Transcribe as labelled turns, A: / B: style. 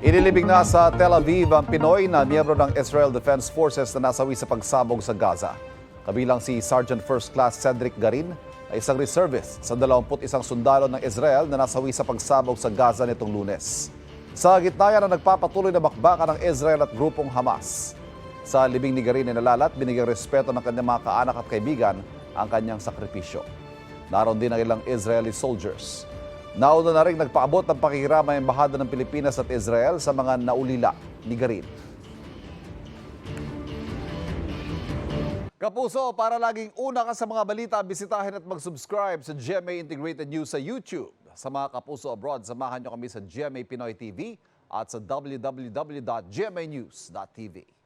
A: Inilibing na sa Tel Aviv ang Pinoy na miyembro ng Israel Defense Forces na nasawi sa pagsabog sa Gaza. Kabilang si Sergeant First Class Cedric Garin na isang reservist sa 21 sundalo ng Israel na nasawi sa pagsabog sa Gaza nitong Lunes. Sa gitna yan ang nagpapatuloy na bakbakan ng Israel at grupong Hamas. Sa libing ni Garin inalalat, binigyang respeto ng kanyang mga kaanak at kaibigan ang kanyang sakripisyo. Naroon din ang ilang Israeli soldiers. Nauna na rin nagpaabot ng pakikirama ang Embahada ng Pilipinas at Israel sa mga naulila ni Garin. Kapuso, para laging una ka sa mga balita, bisitahin at mag-subscribe sa GMA Integrated News sa YouTube. Sa mga kapuso abroad, samahan nyo kami sa GMA Pinoy TV at sa www.gmanews.tv.